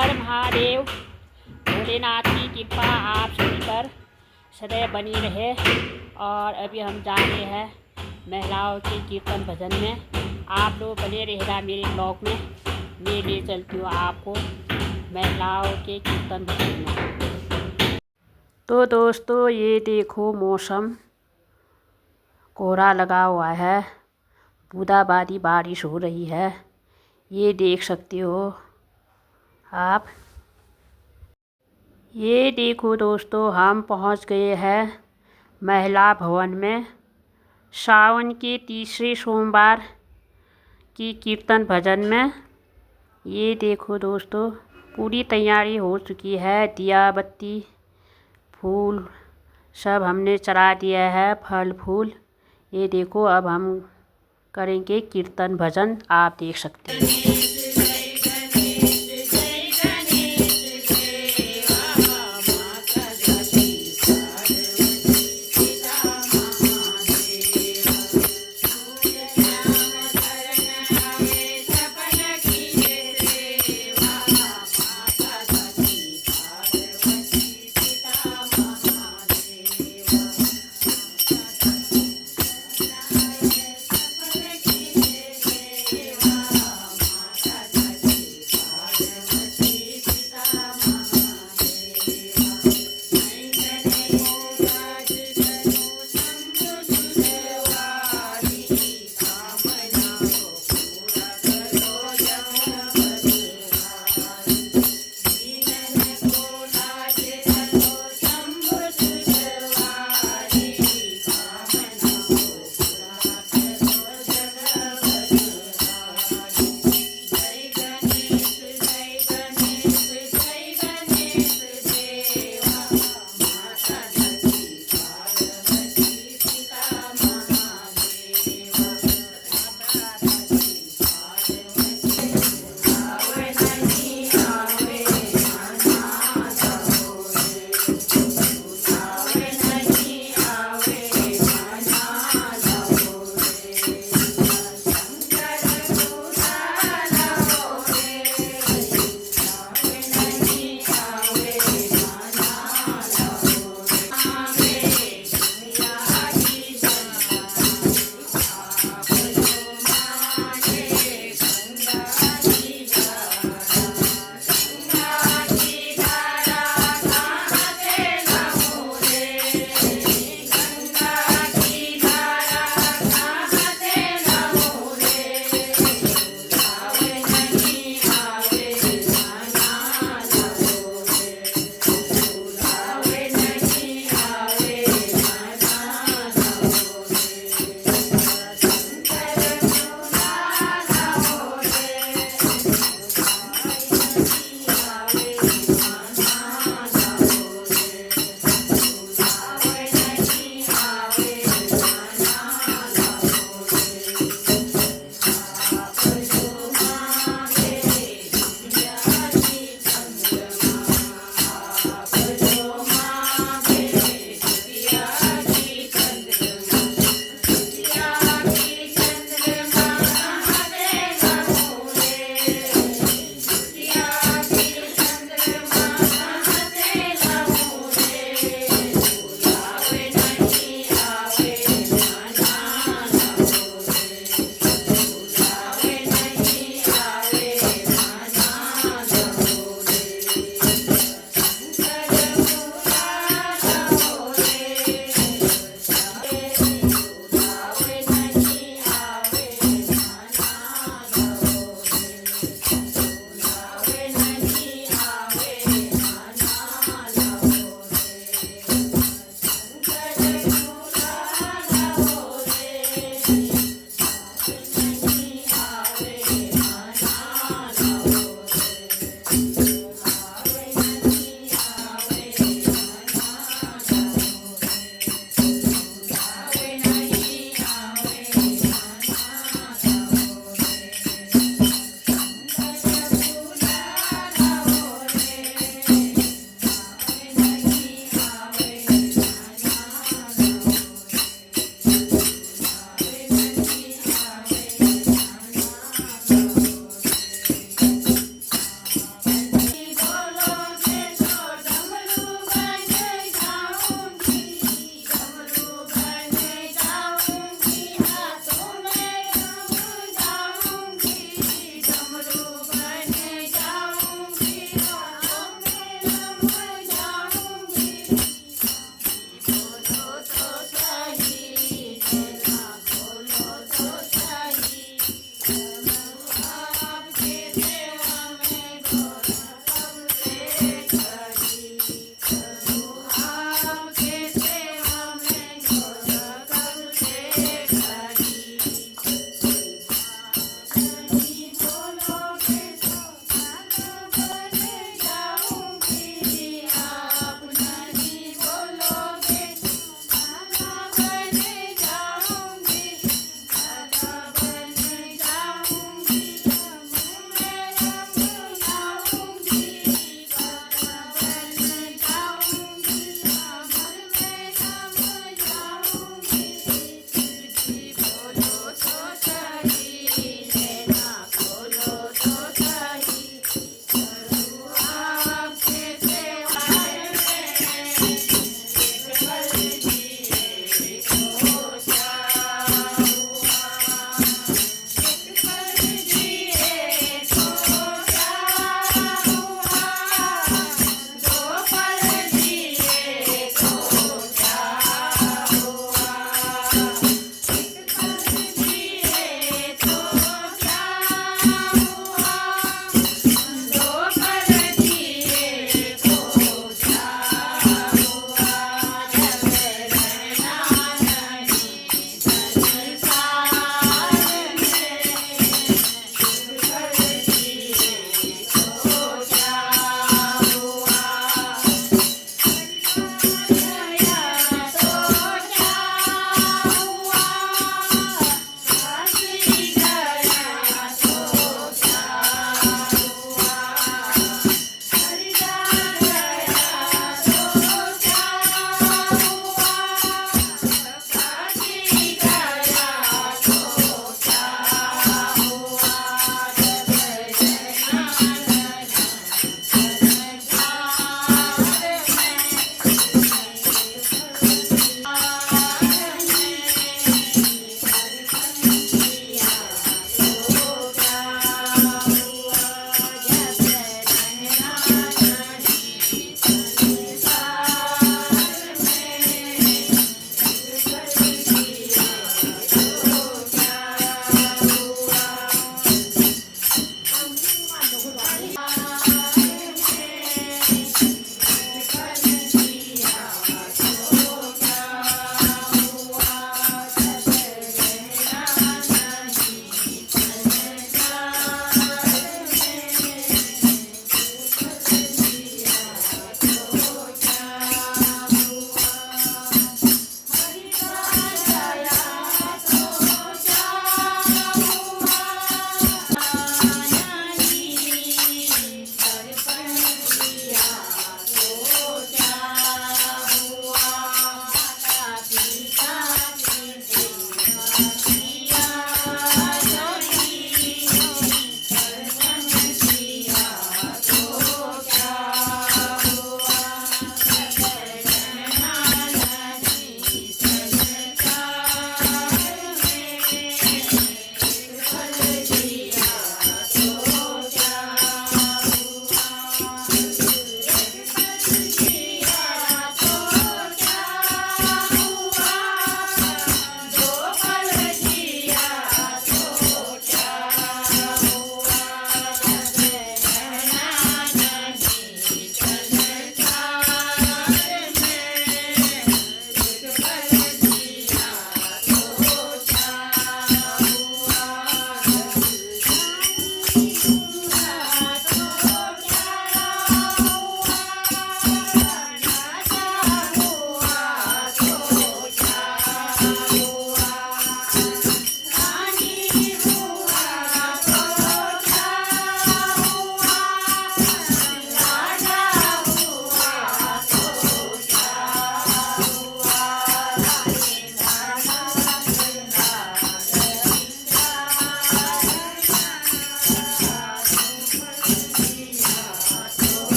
हर महादेव। भोलेनाथ की कृपा आप सभी पर सदैव बनी रहे। और अभी हम जा रहे हैं महिलाओं के कीर्तन भजन में। आप लोग बने रहेगा मेरे ब्लॉग में। मैं ले चलती हूँ आपको महिलाओं के कीर्तन भजन में। तो दोस्तों ये देखो मौसम कोहरा लगा हुआ है, बूंदाबांदी बारिश हो रही है, ये देख सकते हो आप। ये देखो दोस्तों हम पहुंच गए हैं महिला भवन में। सावन के तीसरे सोमवार की कीर्तन भजन में। ये देखो दोस्तों पूरी तैयारी हो चुकी है। दिया बत्ती फूल सब हमने चढ़ा दिया है, फल फूल। ये देखो अब हम करेंगे कीर्तन भजन, आप देख सकते हैं।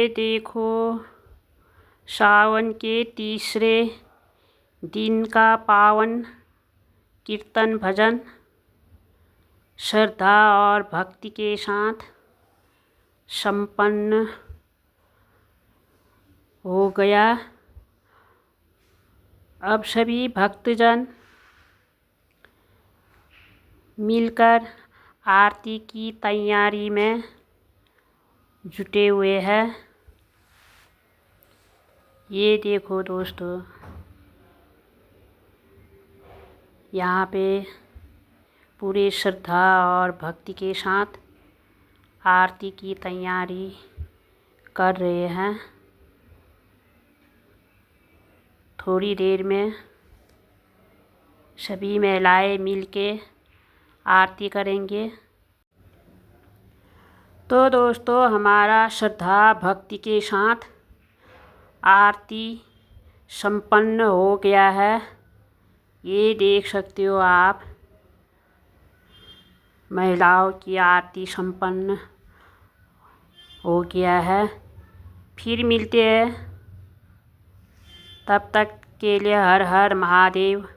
ये देखो सावन के तीसरे दिन का पावन कीर्तन भजन श्रद्धा और भक्ति के साथ संपन्न हो गया। अब सभी भक्तजन मिलकर आरती की तैयारी में जुटे हुए हैं। ये देखो दोस्तों, यहाँ पे पूरे श्रद्धा और भक्ति के साथ आरती की तैयारी कर रहे हैं। थोड़ी देर में सभी महिलाएं मिलके आरती करेंगे। तो दोस्तों, हमारा श्रद्धा भक्ति के साथ आरती संपन्न हो गया है। ये देख सकते हो आप, महिलाओं की आरती संपन्न हो गया है। फिर मिलते हैं, तब तक के लिए हर हर महादेव।